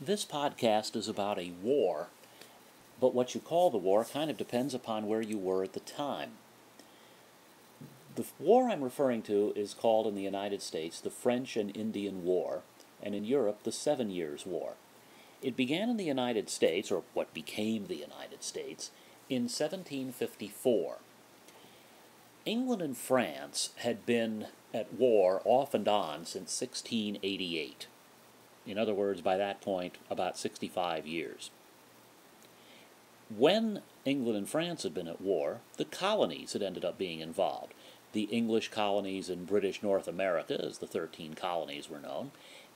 This podcast is about a war, but what you call the war kind of depends upon where you were at the time. The war I'm referring to is called in the United States the French and Indian War, and in Europe the 7 Years' War. It began in the United States, or what became the United States, in 1754. England and France had been at war off and on since 1688. In other words, by that point, about 65 years. When England and France had been at war, the colonies had ended up being involved. The English colonies in British North America, as the 13 colonies were known,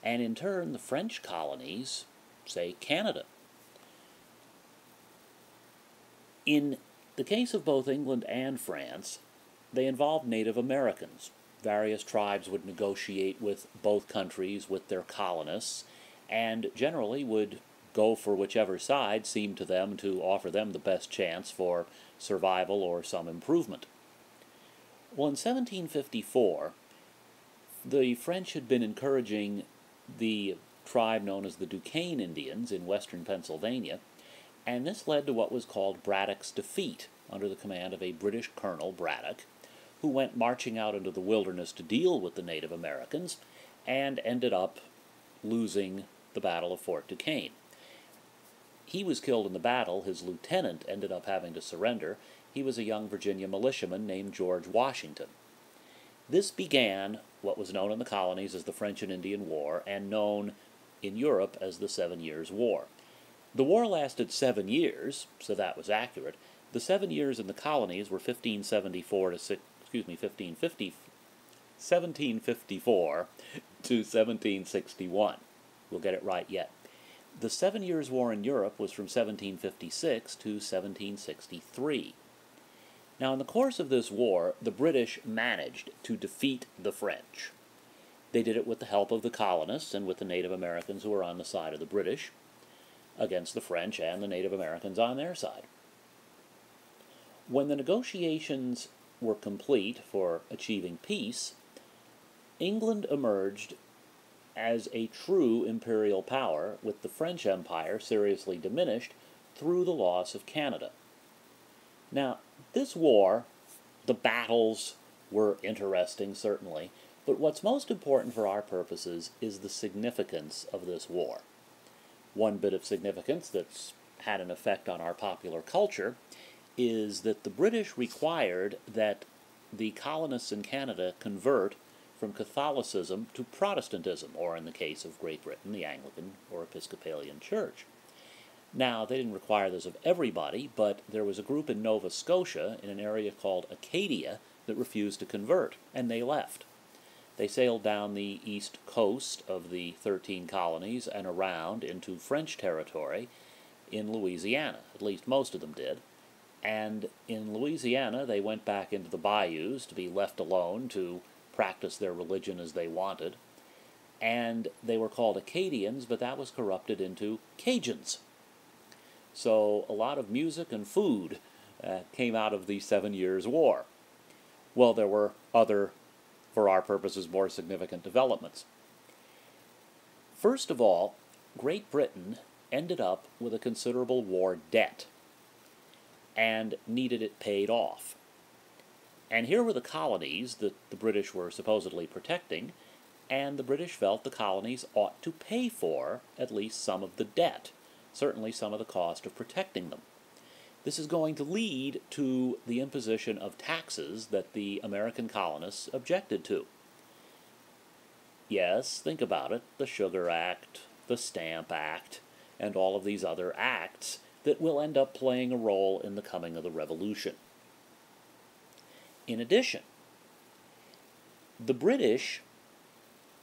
and in turn the French colonies, say Canada. In the case of both England and France, they involved Native Americans. Various tribes would negotiate with both countries, with their colonists, and generally would go for whichever side seemed to them to offer them the best chance for survival or some improvement. Well, in 1754, the French had been encouraging the tribe known as the Duquesne Indians in western Pennsylvania, and this led to what was called Braddock's defeat under the command of a British Colonel Braddock, who went marching out into the wilderness to deal with the Native Americans and ended up losing the Battle of Fort Duquesne. He was killed in the battle. His lieutenant ended up having to surrender. He was a young Virginia militiaman named George Washington. This began what was known in the colonies as the French and Indian War and known in Europe as the 7 Years' War. The war lasted 7 years, so that was accurate. The 7 years in the colonies were 1754 to 1761. We'll get it right yet. The 7 Years' War in Europe was from 1756 to 1763. Now, in the course of this war, the British managed to defeat the French. They did it with the help of the colonists and with the Native Americans who were on the side of the British, against the French and the Native Americans on their side. When the negotiations were complete for achieving peace, England emerged as a true imperial power, with the French Empire seriously diminished through the loss of Canada. Now, this war, the battles were interesting, certainly, but what's most important for our purposes is the significance of this war. One bit of significance that's had an effect on our popular culture is that the British required that the colonists in Canada convert from Catholicism to Protestantism, or in the case of Great Britain, the Anglican or Episcopalian Church. Now, they didn't require this of everybody, but there was a group in Nova Scotia, in an area called Acadia, that refused to convert, and they left. They sailed down the east coast of the 13 colonies and around into French territory in Louisiana. At least most of them did. And in Louisiana, they went back into the bayous to be left alone to practice their religion as they wanted. And they were called Acadians, but that was corrupted into Cajuns. So a lot of music and food came out of the 7 Years' War. Well, there were other, for our purposes, more significant developments. First of all, Great Britain ended up with a considerable war debt and needed it paid off. And here were the colonies that the British were supposedly protecting, and the British felt the colonies ought to pay for at least some of the debt, certainly some of the cost of protecting them. This is going to lead to the imposition of taxes that the American colonists objected to. Yes, think about it, the Sugar Act, the Stamp Act, and all of these other acts that will end up playing a role in the coming of the Revolution. In addition, the British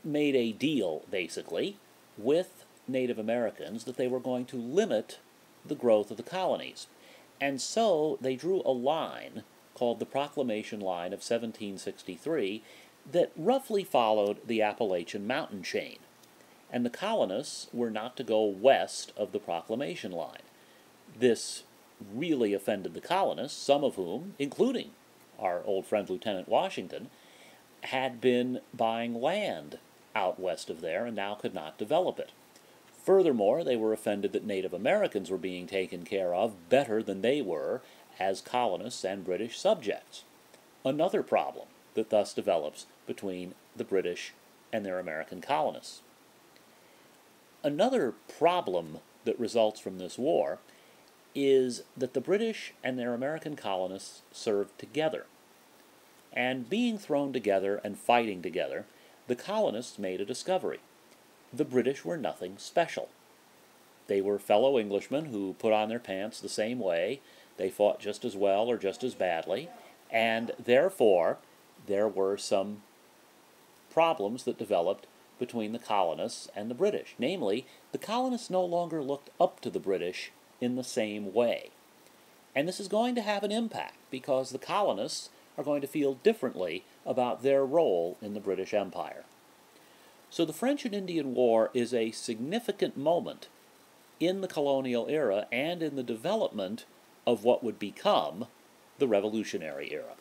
made a deal, basically, with Native Americans that they were going to limit the growth of the colonies. And so they drew a line called the Proclamation Line of 1763 that roughly followed the Appalachian mountain chain. And the colonists were not to go west of the Proclamation Line. This really offended the colonists, some of whom, including our old friend Lieutenant Washington, had been buying land out west of there and now could not develop it. Furthermore, they were offended that Native Americans were being taken care of better than they were as colonists and British subjects. Another problem that thus develops between the British and their American colonists. Another problem that results from this war is that the British and their American colonists served together. And being thrown together and fighting together, the colonists made a discovery. The British were nothing special. They were fellow Englishmen who put on their pants the same way, they fought just as well or just as badly, and therefore there were some problems that developed between the colonists and the British. Namely, the colonists no longer looked up to the British in the same way. And this is going to have an impact because the colonists are going to feel differently about their role in the British Empire. So the French and Indian War is a significant moment in the colonial era and in the development of what would become the Revolutionary era.